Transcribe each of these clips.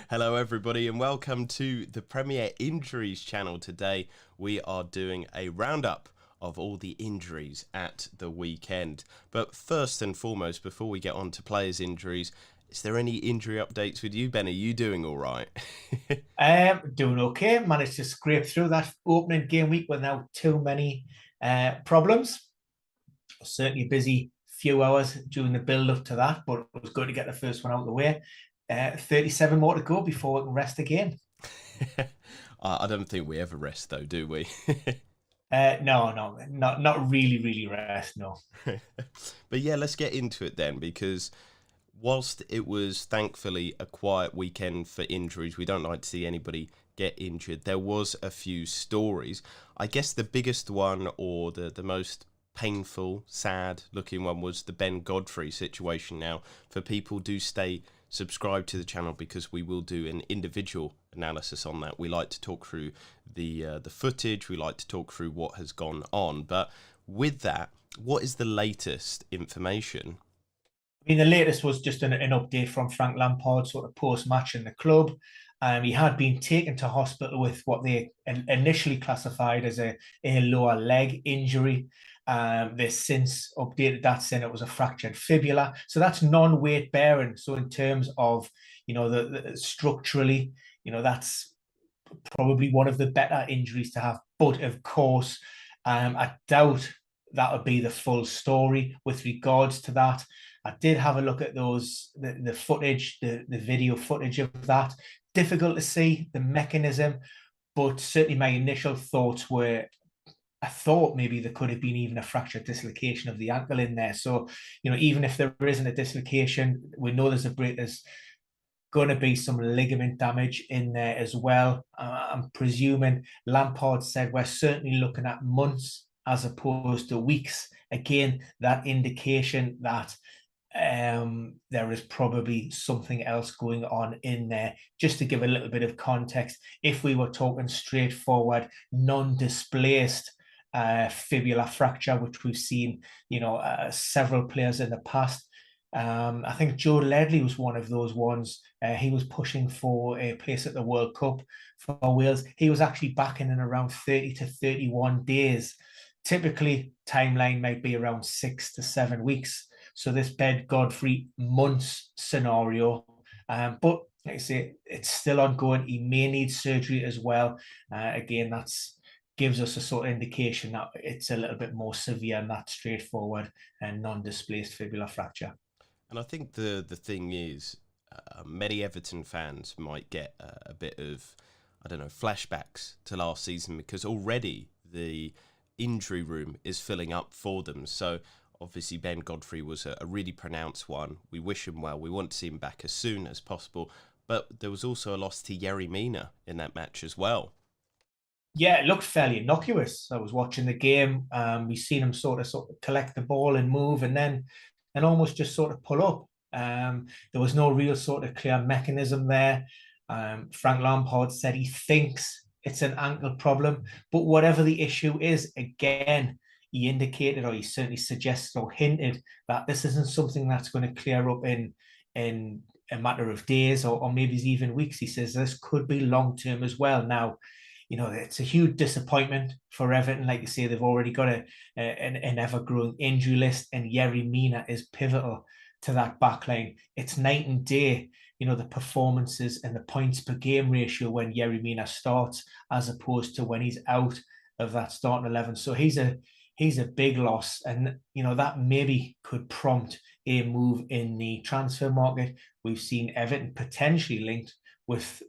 Hello, everybody, and welcome to the Premier Injuries channel. Today, we are doing a roundup of all the injuries at the weekend. But first and foremost, before we get on to players' injuries, is there any injury updates with you, Ben? Are you doing all right? Doing okay. Managed to scrape through that opening game week without too many problems. Certainly a busy few hours during the build up to that, but it was good to get the first one out of the way. 37 more to go before we can rest again. I don't think we ever rest, though, do we? No, not really rest. No. But yeah, let's get into it then, because whilst it was thankfully a quiet weekend for injuries, we don't like to see anybody get injured. There was a few stories. I guess the biggest one, or the most painful, sad looking one, was the Ben Godfrey situation. Now, for people, do stay subscribed to the channel, because we will do an individual analysis on that. We like to talk through the footage. We like to talk through what has gone on. But with that, what is the latest information? I mean, the latest was just an update from Frank Lampard, sort of post-match in the club. He had been taken to hospital with what they initially classified as a lower leg injury. They've since updated that, saying it was a fractured fibula. So that's non-weight bearing. So in terms of, the structurally, that's probably one of the better injuries to have. But of course, I doubt that would be the full story with regards to that. I did have a look at the footage, the video footage of that. Difficult to see the mechanism, but certainly my initial thoughts were, I thought maybe there could have been even a fractured dislocation of the ankle in there. So, even if there isn't a dislocation, we know there's going to be some ligament damage in there as well. I'm presuming Lampard said we're certainly looking at months as opposed to weeks. Again, that indication that there is probably something else going on in there. Just to give a little bit of context, if we were talking straightforward, non-displaced fibular fracture, which we've seen, several players in the past. I think Joe Ledley was one of those ones. He was pushing for a place at the World Cup for Wales. He was actually back in around 30 to 31 days. Typically, timeline might be around 6 to 7 weeks. So this Ben Godfrey months scenario. But like I say, it's still ongoing. He may need surgery as well. Again, that's gives us a sort of indication that it's a little bit more severe and that straightforward and non-displaced fibular fracture. And I think the thing is, many Everton fans might get a bit of, I don't know, flashbacks to last season, because already the injury room is filling up for them. So obviously Ben Godfrey was a really pronounced one. We wish him well. We want to see him back as soon as possible. But there was also a loss to Yerry Mina in that match as well. Yeah, it looked fairly innocuous. I was watching the game. We seen him sort of collect the ball and move, and almost just sort of pull up. There was no real sort of clear mechanism there. Frank Lampard said he thinks it's an ankle problem, but whatever the issue is, again, he indicated, or he certainly suggested or hinted, that this isn't something that's going to clear up in a matter of days, or maybe even weeks. He says this could be long term as well. Now, it's a huge disappointment for Everton. Like you say, they've already got an ever-growing injury list, and Yerry Mina is pivotal to that backline. It's night and day, the performances and the points per game ratio when Yerry Mina starts, as opposed to when he's out of that starting 11. So he's a big loss, and that maybe could prompt a move in the transfer market. We've seen Everton potentially linked with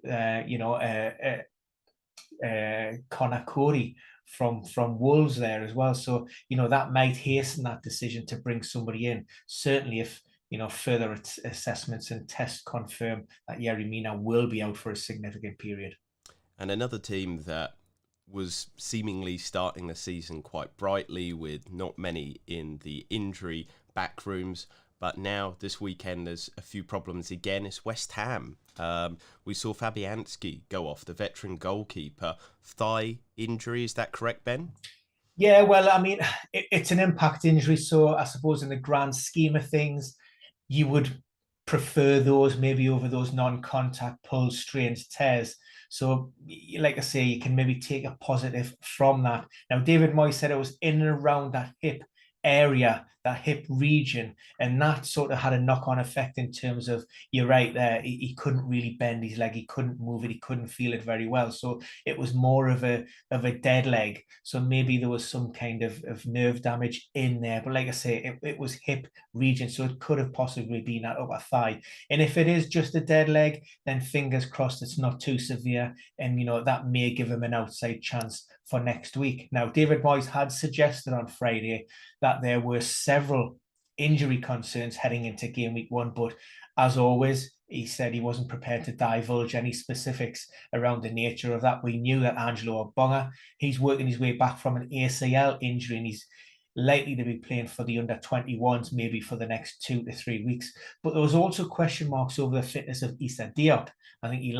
Connor Cody from Wolves there as well. So, that might hasten that decision to bring somebody in. Certainly if, further assessments and tests confirm that Yerry Mina will be out for a significant period. And another team that was seemingly starting the season quite brightly, with not many in the injury back rooms, but now this weekend there's a few problems again. It's West Ham. We saw Fabianski go off, the veteran goalkeeper. Thigh injury, is that correct, Ben? Yeah, well, I mean, it's an impact injury. So I suppose in the grand scheme of things, you would prefer those maybe over those non-contact pulls, strains, tears. So, like I say, you can maybe take a positive from that. Now, David Moyes said it was in and around that hip area, that hip region, and that sort of had a knock-on effect in terms of, you're right there, he couldn't really bend his leg, he couldn't move it, he couldn't feel it very well. So it was more of a dead leg. So maybe there was some kind of nerve damage in there. But like I say, it was hip region, so it could have possibly been that upper thigh. And if it is just a dead leg, then fingers crossed it's not too severe, and that may give him an outside chance for next week. Now, David Moyes had suggested on Friday that there were several injury concerns heading into game week 1, but as always, he said he wasn't prepared to divulge any specifics around the nature of that. We knew that Angelo Obonga, he's working his way back from an ACL injury, and he's likely to be playing for the under-21s maybe for the next 2 to 3 weeks. But there was also question marks over the fitness of Issa Diop. I think he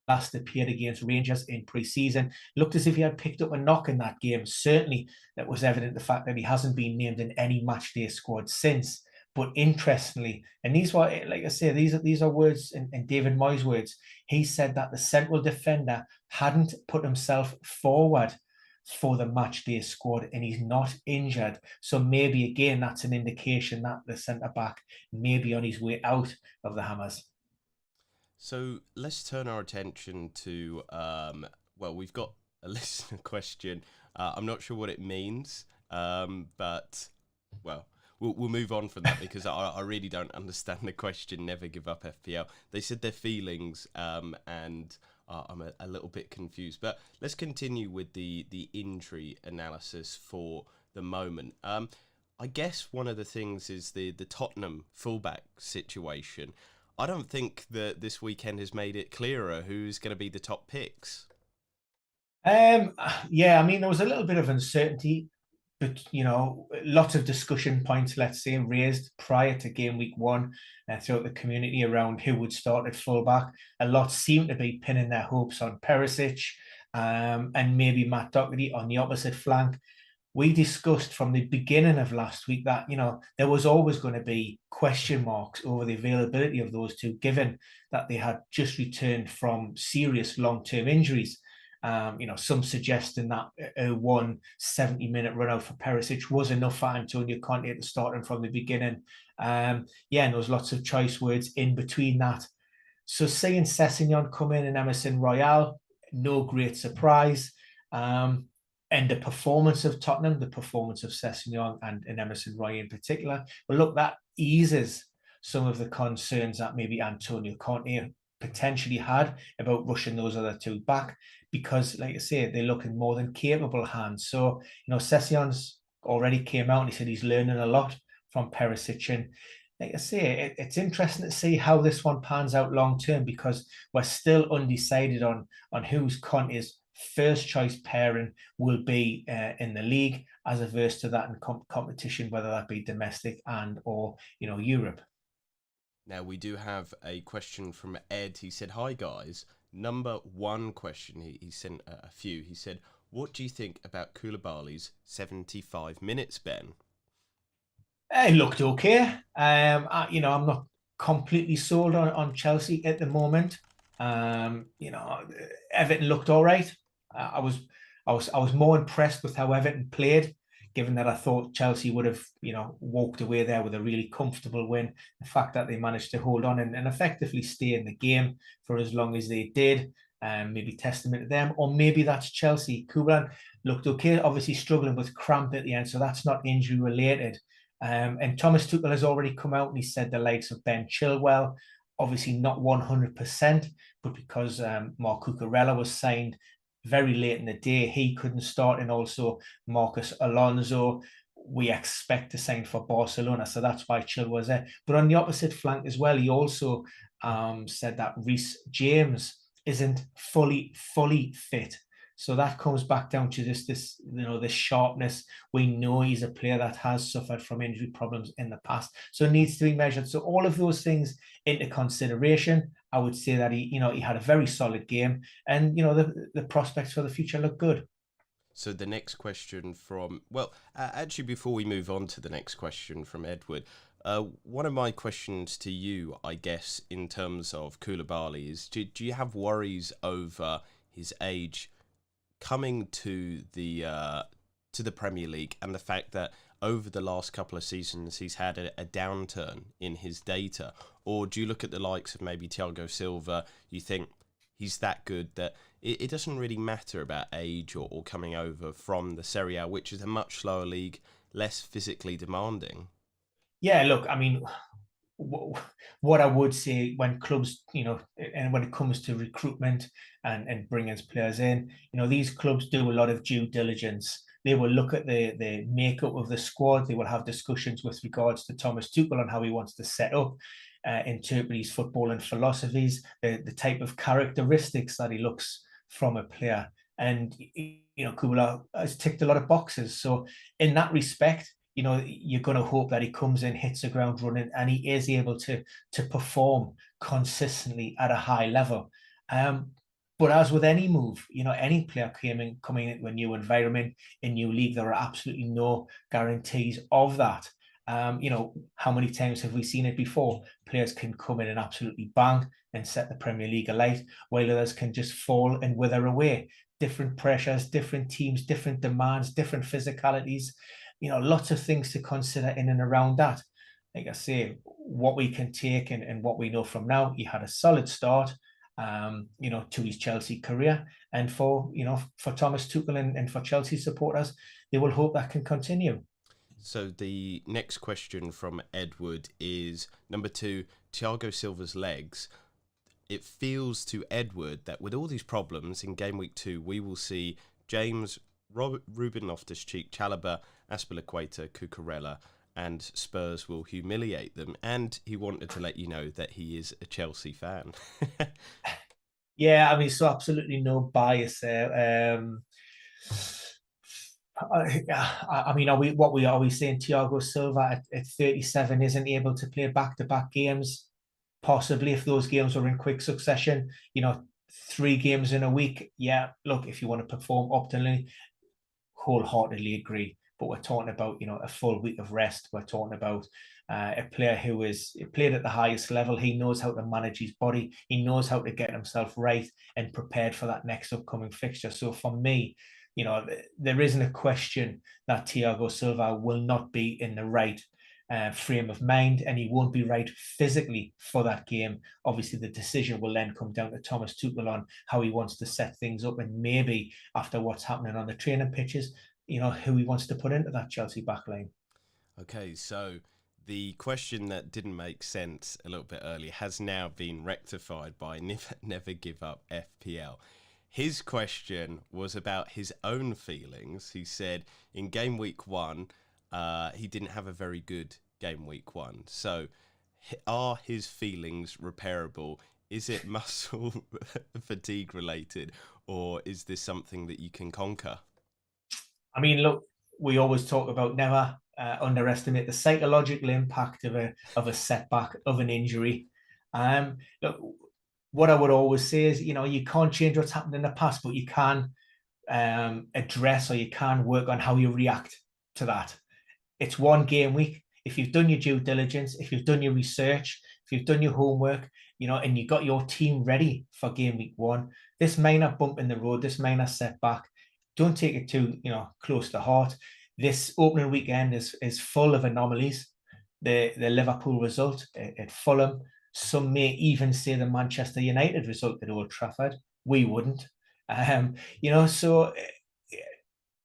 last appeared against Rangers in pre-season. Looked as if he had picked up a knock in that game. Certainly, that was evident the fact that he hasn't been named in any matchday squad since. But interestingly, and these were, like I say, these are words in David Moyes' words. He said that the central defender hadn't put himself forward for the matchday squad, and he's not injured. So maybe again, that's an indication that the centre back may be on his way out of the Hammers. So let's turn our attention to, we've got a listener question. I'm not sure what it means, but, we'll move on from that because I really don't understand the question. Never give up FPL. They said their feelings, and I'm a little bit confused. But let's continue with the injury analysis for the moment. I guess one of the things is the Tottenham fullback situation. I don't think that this weekend has made it clearer who's going to be the top picks. Yeah, I mean, there was a little bit of uncertainty, but lots of discussion points, let's say, raised prior to game week 1 throughout the community around who would start at fullback. A lot seem to be pinning their hopes on Perisic, and maybe Matt Doherty on the opposite flank. We discussed from the beginning of last week that, there was always going to be question marks over the availability of those two, given that they had just returned from serious long-term injuries. Some suggesting that a 170-minute run out for Perisic was enough for Antonio Conte to start him from the beginning. And there was lots of choice words in between that. So seeing Sessegnon come in and Emerson Royale, no great surprise. And the performance of Tottenham, the performance of Sessegnon and Emerson Royale in particular, well, look, that eases some of the concerns that maybe Antonio Conte potentially had about rushing those other two back, because, like I say, they look in more than capable hands. So, Sessegnon's already came out and he said he's learning a lot from Perisic. And like I say, it's interesting to see how this one pans out long term, because we're still undecided on who's Conte's first choice pairing will be in the league, as averse to that in competition, whether that be domestic and or Europe. Now we do have a question from Ed. He said, "Hi guys, number one question." He sent a few. He said, "What do you think about Koulibaly's 75 minutes, Ben?" It looked okay. I'm not completely sold on Chelsea at the moment. Everton looked all right. I was more impressed with how Everton played, given that I thought Chelsea would have, walked away there with a really comfortable win. The fact that they managed to hold on and effectively stay in the game for as long as they did, maybe testament to them, or maybe that's Chelsea. Kuban looked okay, obviously struggling with cramp at the end, so that's not injury related. And Thomas Tuchel has already come out and he said the likes of Ben Chilwell, obviously not 100%, but because Marc Cucurella was signed very late in the day, he couldn't start, and also Marcus Alonso, we expect to sign for Barcelona, so that's why Chilwell was there. But on the opposite flank as well, he also said that Reece James isn't fully fit. So that comes back down to this sharpness. We know he's a player that has suffered from injury problems in the past, so it needs to be measured. So all of those things into consideration, I would say that he had a very solid game, and the prospects for the future look good. So the next question from, actually before we move on to the next question from Edward, One of my questions to you, I guess, in terms of Koulibaly is, do you have worries over his age coming to the Premier League, and the fact that over the last couple of seasons he's had a downturn in his data? Or do you look at the likes of maybe Thiago Silva, you think he's that good that it doesn't really matter about age or coming over from the Serie A, which is a much slower league, less physically demanding? Yeah, look, I mean, what I would say when clubs, and when it comes to recruitment and bringing players in, these clubs do a lot of due diligence. They will look at the makeup of the squad. They will have discussions with regards to Thomas Tuchel on how he wants to set up, interpret his football and philosophies, the type of characteristics that he looks from a player. And Kubala has ticked a lot of boxes. So in that respect, you're going to hope that he comes in, hits the ground running, and he is able to perform consistently at a high level. But as with any move, any player coming into a new environment, a new league, there are absolutely no guarantees of that. How many times have we seen it before? Players can come in and absolutely bang and set the Premier League alight, while others can just fall and wither away. Different pressures, different teams, different demands, different physicalities. Lots of things to consider in and around that. Like I say, what we can take and what we know from now, he had a solid start, to his Chelsea career. And for Thomas Tuchel and for Chelsea supporters, they will hope that can continue. So the next question from Edward is number 2, Thiago Silva's legs. It feels to Edward that with all these problems in game week 2, we will see James, Ruben Loftus-Cheek, Chalobah, Azpilicueta, Cucurella, and Spurs will humiliate them. And he wanted to let you know that he is a Chelsea fan. Yeah, I mean, so absolutely no bias there. I mean, are we saying Thiago Silva at 37 isn't able to play back-to-back games? Possibly, if those games are in quick succession, 3 games in a week. Yeah, look, if you want to perform optimally, wholeheartedly agree. But we're talking about, a full week of rest. We're talking about a player who is played at the highest level. He knows how to manage his body. He knows how to get himself right and prepared for that next upcoming fixture. So for me, there isn't a question that Thiago Silva will not be in the right frame of mind, and he won't be right physically for that game. Obviously, the decision will then come down to Thomas Tuchel on how he wants to set things up, and maybe after what's happening on the training pitches, who he wants to put into that Chelsea backline. Okay, so the question that didn't make sense a little bit earlier has now been rectified by Never Give Up FPL. His question was about his own feelings. He said in game week 1, he didn't have a very good game week 1. So are his feelings repairable? Is it muscle fatigue related, or is this something that you can conquer? I mean, look, we always talk about never underestimate the psychological impact of a setback, of an injury. Look, what I would always say is, you can't change what's happened in the past, but you can address, or you can work on how you react to that. It's 1 game week. If you've done your due diligence, if you've done your research, if you've done your homework, and you got your team ready for game week 1, this minor bump in the road, this minor setback, don't take it too, close to heart. This opening weekend is full of anomalies. The Liverpool result at Fulham. Some may even say the Manchester United result at Old Trafford. We wouldn't. So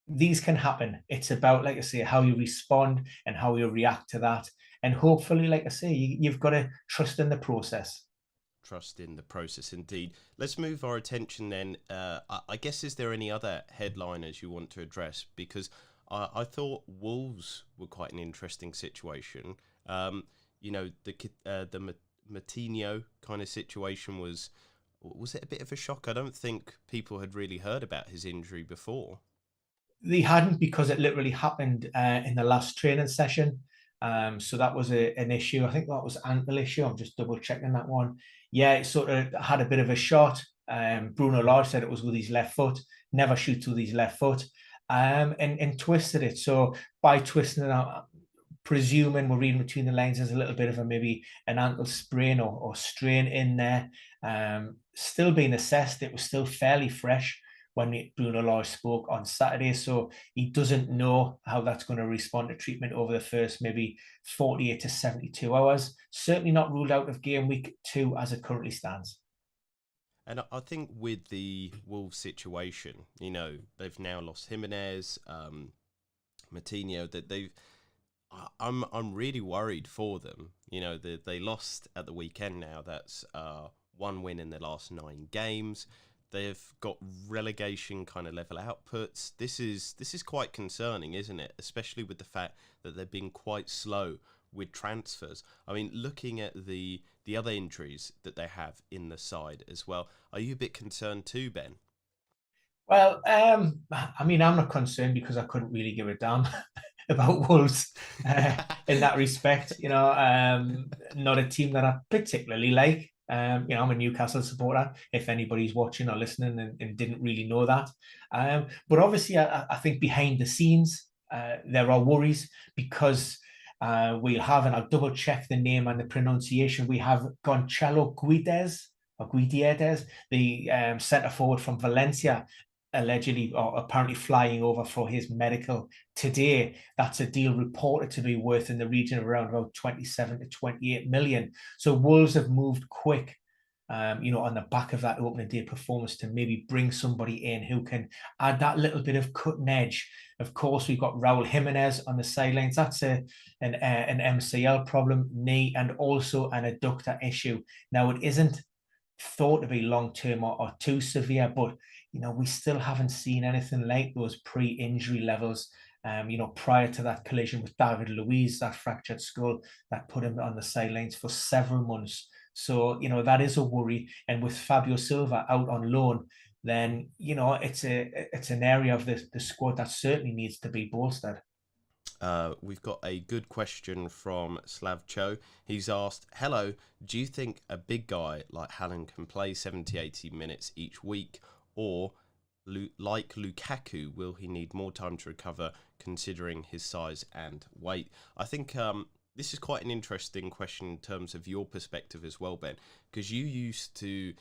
these can happen. It's about, like I say, how you respond and how you react to that. And hopefully, like I say, you've got to trust in the process. Trust in the process, indeed. Let's move our attention then. I guess, is there any other headliners you want to address? Because I thought Wolves were quite an interesting situation. The Matinho kind of situation was it a bit of a shock? I don't think people had really heard about his injury before. They hadn't, because it literally happened in the last training session. So that was an issue. I think that was ankle issue. I'm just double checking that one. Yeah, it sort of had a bit of a shot. Bruno Lage said it was with his left foot. Never shoots with his left foot. And twisted it. So by twisting it out, presuming, we're reading between the lines, there's a little bit of maybe an ankle sprain or strain in there. Still being assessed. It was still fairly fresh when Bruno Lage spoke on Saturday, so he doesn't know how that's going to respond to treatment over the first maybe 48 to 72 hours. Certainly not ruled out of game week 2 as it currently stands. And I think with the Wolves situation, they've now lost Jimenez, Matinho, that I'm really worried for them. They lost at the weekend now. That's one win in their last 9 games. They've got relegation kind of level outputs. This is quite concerning, isn't it? Especially with the fact that they've been quite slow with transfers. I mean, looking at the other injuries that they have in the side as well, are you a bit concerned too, Ben? Well, I mean, I'm not concerned because I couldn't really give a damn about Wolves in that respect. Not a team that I particularly like. I'm a Newcastle supporter, if anybody's watching or listening and didn't really know that. But obviously, I think behind the scenes, there are worries because we'll have, and I'll double check the name and the pronunciation, we have Gonçalo Guedes, the centre forward from Valencia, allegedly or apparently flying over for his medical today. That's a deal reported to be worth in the region of around about 27 to 28 million. So Wolves have moved quick, on the back of that opening day performance to maybe bring somebody in who can add that little bit of cutting edge. Of course, we've got Raul Jimenez on the sidelines. That's an MCL problem, knee, and also an adductor issue. Now, it isn't thought to be long-term or too severe, but we still haven't seen anything like those pre-injury levels. Prior to that collision with David Luiz, that fractured skull that put him on the sidelines for several months. So that is a worry. And with Fabio Silva out on loan, then it's an area of the squad that certainly needs to be bolstered. We've got a good question from Slav Cho. He's asked, hello, do you think a big guy like Haaland can play 70, 80 minutes each week? Or, like Lukaku, will he need more time to recover considering his size and weight? I think this is quite an interesting question in terms of your perspective as well, Ben, because you used to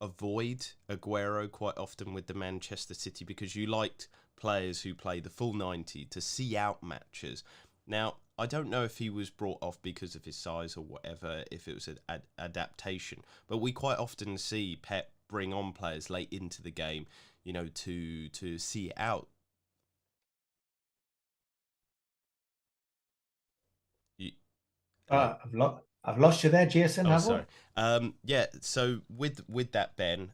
avoid Aguero quite often with the Manchester City because you liked players who play the full 90 to see out matches. Now, I don't know if he was brought off because of his size or whatever, if it was an adaptation, but we quite often see Pep bring on players late into the game, to see it out. I've lost you there, Jason. Oh, sorry. Yeah. So with that, Ben,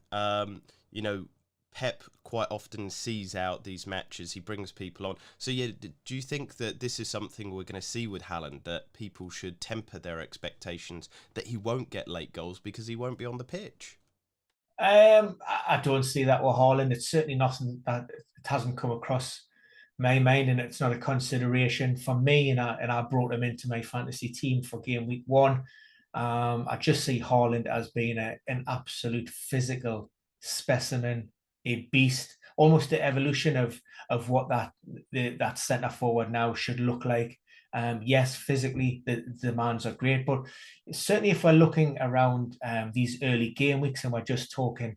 Pep quite often sees out these matches. He brings people on. So yeah, do you think that this is something we're going to see with Haaland, that people should temper their expectations that he won't get late goals because he won't be on the pitch? I don't see that with Haaland. It's certainly nothing that it hasn't come across my mind, and it's not a consideration for me. And I brought him into my fantasy team for game week 1. I just see Haaland as being an absolute physical specimen, a beast, almost the evolution of what that centre forward now should look like. Yes, physically the demands are great, but certainly if we're looking around these early game weeks and we're just talking,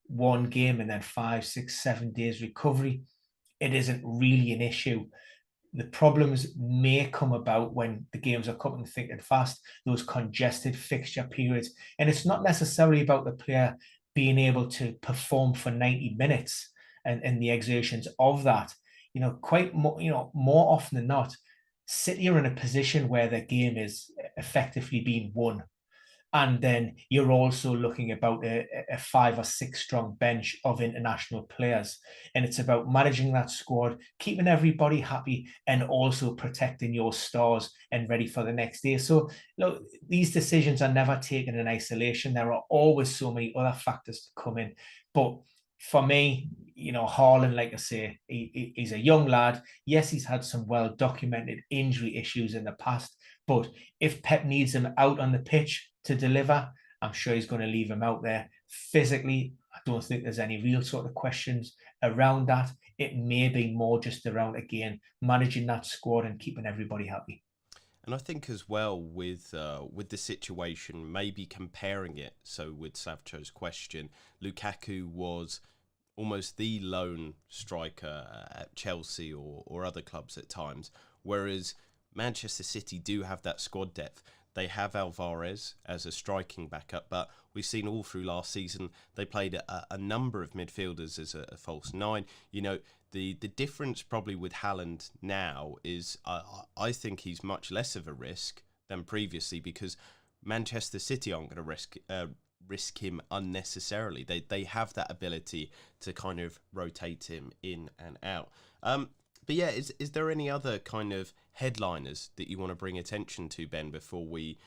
one game and then 5, 6, 7 days recovery, it isn't really an issue. The problems may come about when the games are coming thick and fast, those congested fixture periods. And it's not necessarily about the player being able to perform for 90 minutes and the exertions of that. More often than not, City are in a position where the game is effectively being won. And then you're also looking about a 5 or 6 strong bench of international players. And it's about managing that squad, keeping everybody happy, and also protecting your stars and ready for the next day. So, these decisions are never taken in isolation. There are always so many other factors to come in. But for me, Haaland, like I say, he's a young lad. Yes, he's had some well-documented injury issues in the past. But if Pep needs him out on the pitch to deliver, I'm sure he's going to leave him out there. Physically, I don't think there's any real sort of questions around that. It may be more just around, again, managing that squad and keeping everybody happy. And I think as well with the situation, maybe comparing it. So with Savcho's question, Lukaku was almost the lone striker at Chelsea or other clubs at times, whereas Manchester City do have that squad depth. They have Alvarez as a striking backup, but we've seen all through last season they played a number of midfielders as a false nine. You know, the difference probably with Haaland now is I think he's much less of a risk than previously, because Manchester City aren't going to risk him unnecessarily. They have that ability to kind of rotate him in and out. But yeah, is there any other kind of headliners that you want to bring attention to, Ben, before we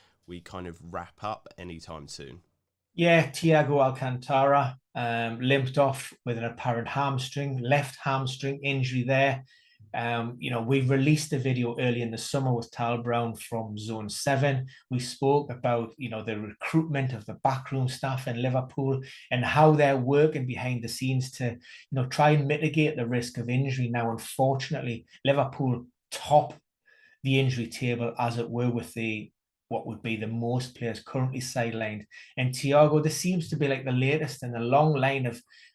kind of wrap up anytime soon? Yeah, Thiago Alcantara limped off with an apparent left hamstring injury there. We released a video early in the summer with Tal Brown from Zone 7. We spoke about, the recruitment of the backroom staff in Liverpool and how they're working behind the scenes to, try and mitigate the risk of injury. Now, unfortunately, Liverpool top the injury table, as it were, with what would be the most players currently sidelined. And Thiago, this seems to be like the latest in a long line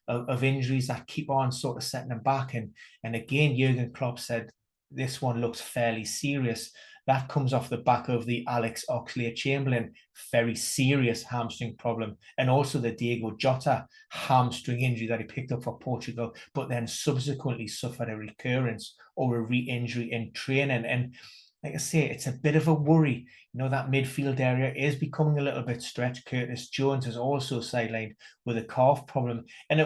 of injuries that keep on sort of setting them back. And again, Jurgen Klopp said this one looks fairly serious. That comes off the back of the Alex Oxlade-Chamberlain very serious hamstring problem, and also the Diego Jota hamstring injury that he picked up for Portugal, but then subsequently suffered a recurrence or a re-injury in training. And like I say, it's a bit of a worry. That midfield area is becoming a little bit stretched. Curtis Jones is also sidelined with a calf problem. And,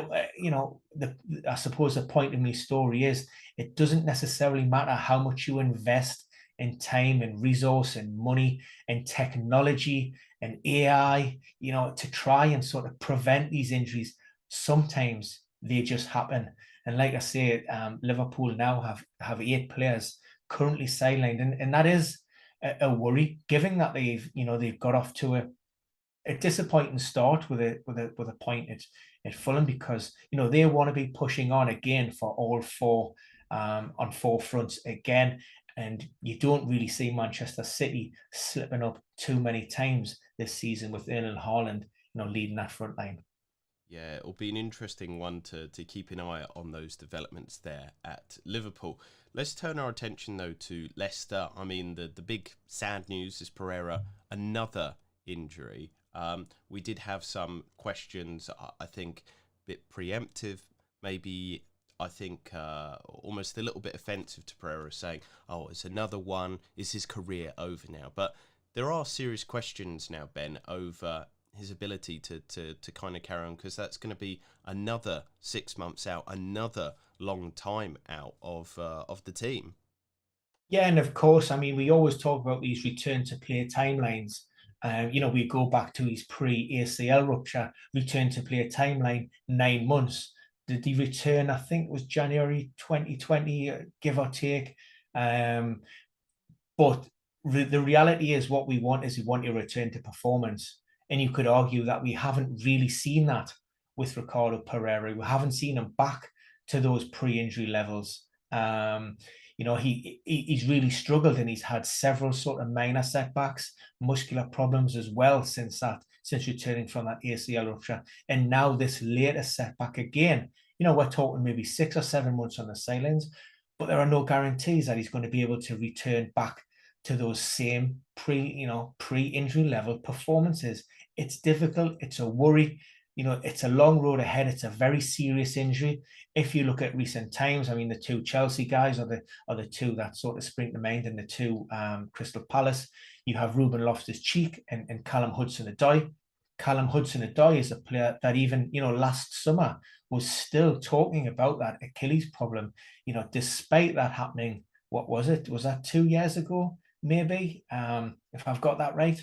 I suppose the point of my story is it doesn't necessarily matter how much you invest in time and resource and money and technology and AI, to try and sort of prevent these injuries. Sometimes they just happen. And like I say, Liverpool now have 8 players currently sidelined, and that is a worry, given that they've got off to a disappointing start with a point at Fulham, because they want to be pushing on again for all four on 4 fronts again, and you don't really see Manchester City slipping up too many times this season with Erling Haaland leading that front line. Yeah, it'll be an interesting one to keep an eye on those developments there at Liverpool. Let's turn our attention, though, to Leicester. I mean, the big sad news is Pereira, another injury. We did have some questions, I think, a bit preemptive, maybe, I think, almost a little bit offensive to Pereira, saying, oh, it's another one. Is his career over now? But there are serious questions now, Ben, over his ability to kind of carry on, because that's going to be another 6 months out, another long time out of the team. Yeah, and of course, I mean, we always talk about these return to play timelines. We go back to his pre-ACL rupture, return to play timeline, 9 months. Did he return? I think it was January 2020, give or take. But the reality is, what we want a return to performance. And you could argue that we haven't really seen that with Ricardo Pereira. We haven't seen him back to those pre-injury levels. He's really struggled, and he's had several sort of minor setbacks, muscular problems as well since returning from that ACL rupture. And now this latest setback again. We're talking maybe 6 or 7 months on the sidelines, but there are no guarantees that he's going to be able to return back to those same pre-injury level performances. It's difficult. It's a worry. It's a long road ahead. It's a very serious injury. If you look at recent times, I mean, the 2 Chelsea guys are the 2 that sort of spring to mind, and the 2 Crystal Palace. You have Ruben Loftus-Cheek and Callum Hudson-Odoi. Callum Hudson-Odoi is a player that even, last summer was still talking about that Achilles problem, despite that happening. What was it? Was that 2 years ago? Maybe, if I've got that right.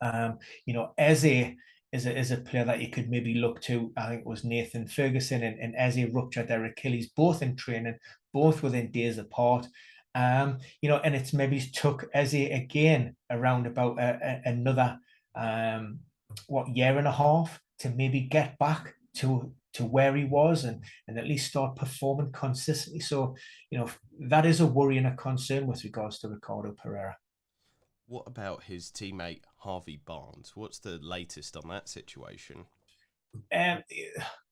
Eze is a player that you could maybe look to. I think it was Nathan Ferguson and Eze ruptured their Achilles, both in training, both within days apart. And it's maybe took Eze again around about another year and a half to maybe get back to where he was and at least start performing consistently. So, that is a worry and a concern with regards to Ricardo Pereira. What about his teammate Harvey Barnes? What's the latest on that situation?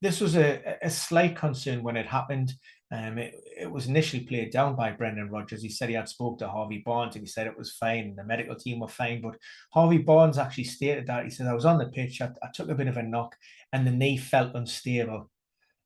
This was a slight concern when it happened. It was initially played down by Brendan Rodgers. He said he had spoke to Harvey Barnes and he said it was fine and the medical team were fine. But Harvey Barnes actually stated that. He said, I was on the pitch, I took a bit of a knock and the knee felt unstable.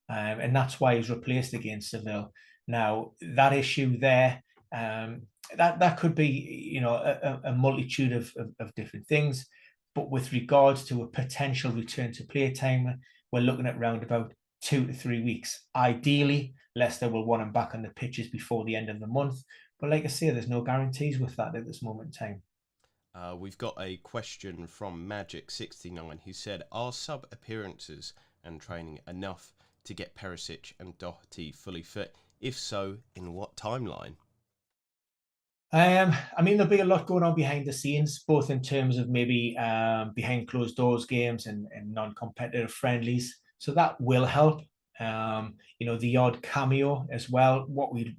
And that's why he was replaced against Seville. Now, that issue there, that could be, a multitude of different things. But with regards to a potential return to play time, we're looking at around about 2 to 3 weeks. Ideally, Leicester will want him back on the pitches before the end of the month. But like I say, there's no guarantees with that at this moment in time. We've got a question from Magic69 who said, are sub appearances and training enough to get Perisic and Doherty fully fit? If so, in what timeline? There'll be a lot going on behind the scenes, both in terms of maybe behind closed doors games and non-competitive friendlies. So that will help. The odd cameo as well. What you'd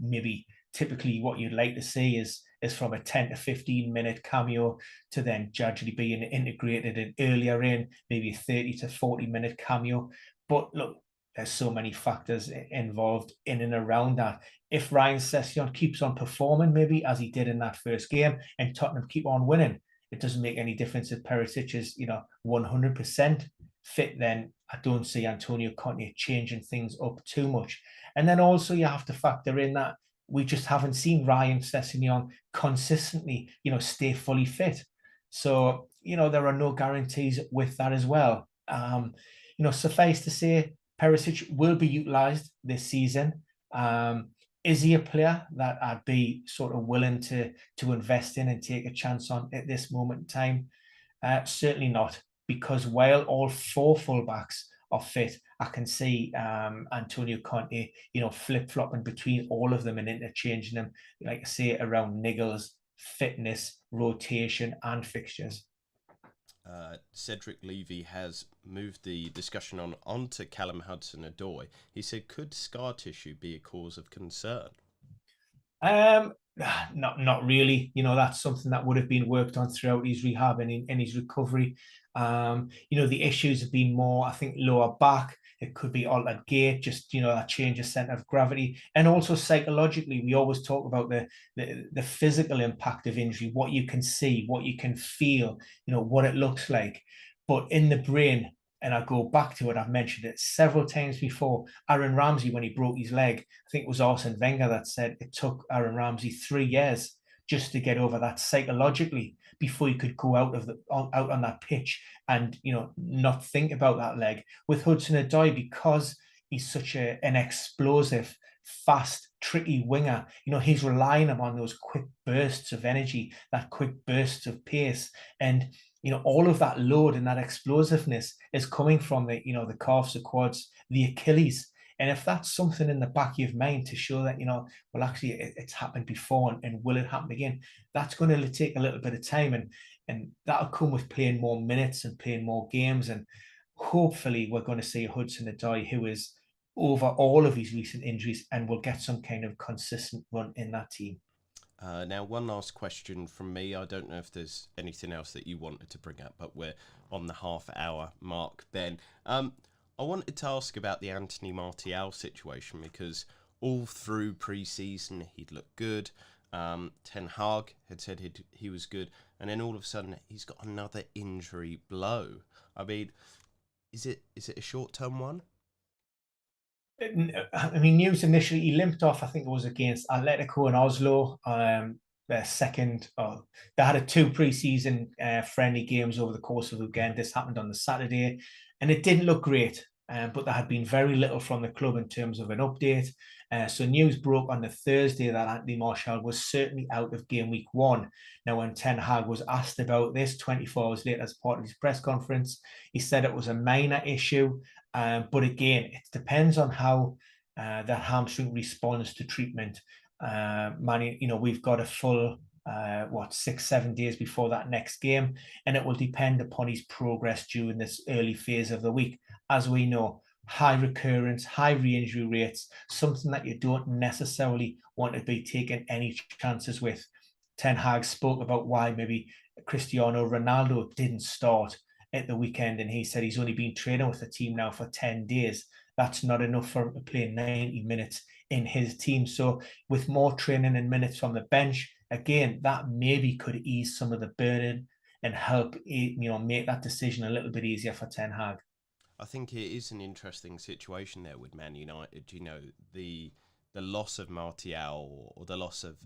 like to see is from a 10 to 15 minute cameo to then gradually being integrated in earlier in maybe a 30 to 40 minute cameo. But look, there's so many factors involved in and around that. If Ryan Sessegnon keeps on performing, maybe as he did in that first game, and Tottenham keep on winning, it doesn't make any difference if Perisic is, 100% fit. Then I don't see Antonio Conte changing things up too much. And then also you have to factor in that we just haven't seen Ryan Sessegnon consistently, stay fully fit. So, there are no guarantees with that as well. Suffice to say, Perisic will be utilised this season. Is he a player that I'd be sort of willing to invest in and take a chance on at this moment in time? Certainly not, because while all four fullbacks are fit, I can see Antonio Conte, flip-flopping between all of them and interchanging them, like I say, around niggles, fitness, rotation, and fixtures. Cedric Levy has moved the discussion onto Callum Hudson-Odoi. He said, could scar tissue be a cause of concern? Not really. That's something that would have been worked on throughout his rehab and in his recovery. The issues have been more, I think, lower back. It could be altered gait, just, a change of center of gravity. And also psychologically, we always talk about the physical impact of injury, what you can see, what you can feel, what it looks like. But in the brain, and I go back to it, I've mentioned it several times before, Aaron Ramsey, when he broke his leg, I think it was Arsene Wenger that said it took Aaron Ramsey 3 years just to get over that psychologically before he could go out on that pitch and, not think about that leg. With Hudson-Odoi, because he's such an explosive, fast, tricky winger, he's relying upon those quick bursts of energy, that quick bursts of pace. And all of that load and that explosiveness is coming from the calves, the quads, the Achilles. And if that's something in the back of your mind to show that, well, actually it's happened before and will it happen again? That's going to take a little bit of time and that'll come with playing more minutes and playing more games. And hopefully we're going to see a Hudson-Odoi who is over all of his recent injuries and will get some kind of consistent run in that team. Now, one last question from me. I don't know if there's anything else that you wanted to bring up, but we're on the half-hour mark, Ben. I wanted to ask about the Anthony Martial situation because all through pre-season he'd looked good. Ten Hag had said he was good, and then all of a sudden he's got another injury blow. I mean, is it a short-term one? News initially, he limped off, I think it was against Atletico in Oslo. Their second, they had 2 pre-season friendly games over the course of the weekend. This happened on the Saturday, and it didn't look great. But there had been very little from the club in terms of an update. So news broke on the Thursday that Anthony Martial was certainly out of game week 1. Now, when Ten Hag was asked about this 24 hours later as part of his press conference, he said it was a minor issue. But again, it depends on how that hamstring responds to treatment. We've got a full 6-7 days before that next game, and it will depend upon his progress during this early phase of the week. As we know, high recurrence, high re-injury rates, something that you don't necessarily want to be taking any chances with. Ten Hag spoke about why maybe Cristiano Ronaldo didn't start at the weekend, and he said he's only been training with the team now for 10 days. That's not enough for him to play 90 minutes in his team. So with more training and minutes from the bench, again, that maybe could ease some of the burden and help make that decision a little bit easier for Ten Hag. I think it is an interesting situation there with Man United. The loss of Martial or the loss of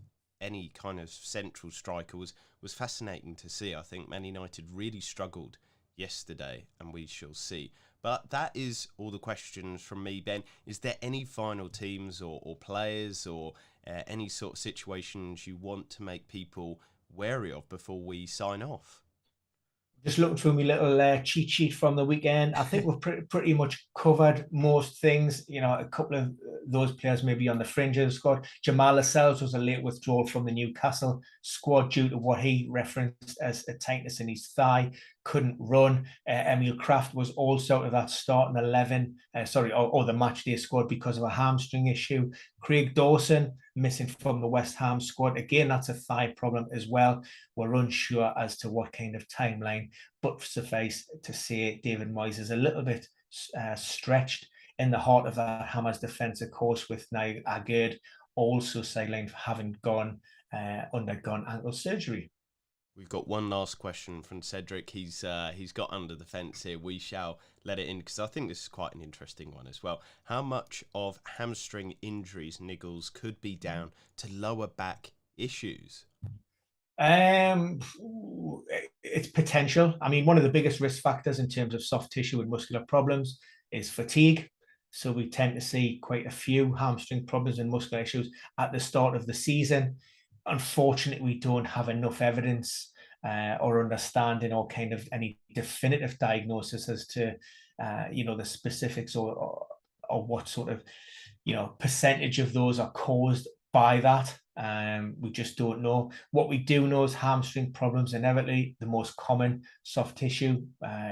any kind of central striker was fascinating to see. I think Man United really struggled yesterday, and we shall see. But that is all the questions from me, Ben. Is there any final teams or players or any sort of situations you want to make people wary of before we sign off? Just looking through my little cheat sheet from the weekend, I think we've pretty much covered most things. A couple of those players may be on the fringe of the squad. Jamal Lascelles was a late withdrawal from the Newcastle squad due to what he referenced as a tightness in his thigh. Couldn't run. Emil Kraft was also out of that starting 11, or the match day squad because of a hamstring issue. Craig Dawson missing from the West Ham squad. Again, that's a thigh problem as well. We're unsure as to what kind of timeline, but suffice to say, David Moyes is a little bit stretched in the heart of that Hammers defensive course, with Niall Agard also sidelined for having undergone ankle surgery. We've got one last question from Cedric. He's got under the fence here. We shall let it in because I think this is quite an interesting one as well. How much of hamstring injuries, Niggles, could be down to lower back issues? It's potential. I mean, one of the biggest risk factors in terms of soft tissue and muscular problems is fatigue. So we tend to see quite a few hamstring problems and muscular issues at the start of the season. Unfortunately, we don't have enough evidence or understanding or kind of any definitive diagnosis as to the specifics or what sort of percentage of those are caused by that. We just don't know. What we do know is hamstring problems inevitably the most common soft tissue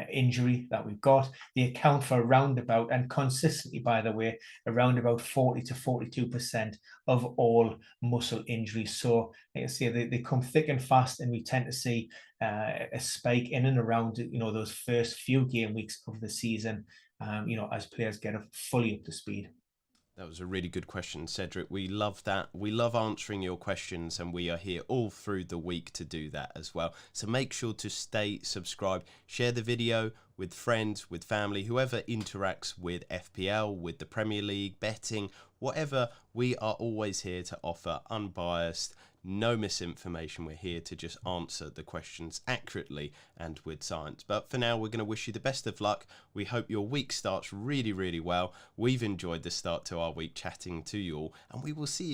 injury that we've got. They account for around about, and consistently by the way, around about 40 to 42% of all muscle injuries. So like I say, they come thick and fast, and we tend to see a spike in and around those first few game weeks of the season, as players get fully up to speed. That was a really good question, Cedric. We love that. We love answering your questions, and we are here all through the week to do that as well. So make sure to stay subscribed. Share the video with friends, with family, whoever interacts with FPL, with the Premier League, betting, whatever. We are always here to offer unbiased, no misinformation. We're here to just answer the questions accurately and with science. But for now, we're going to wish you the best of luck. We hope your week starts really, really well. We've enjoyed the start to our week chatting to you all, and we will see you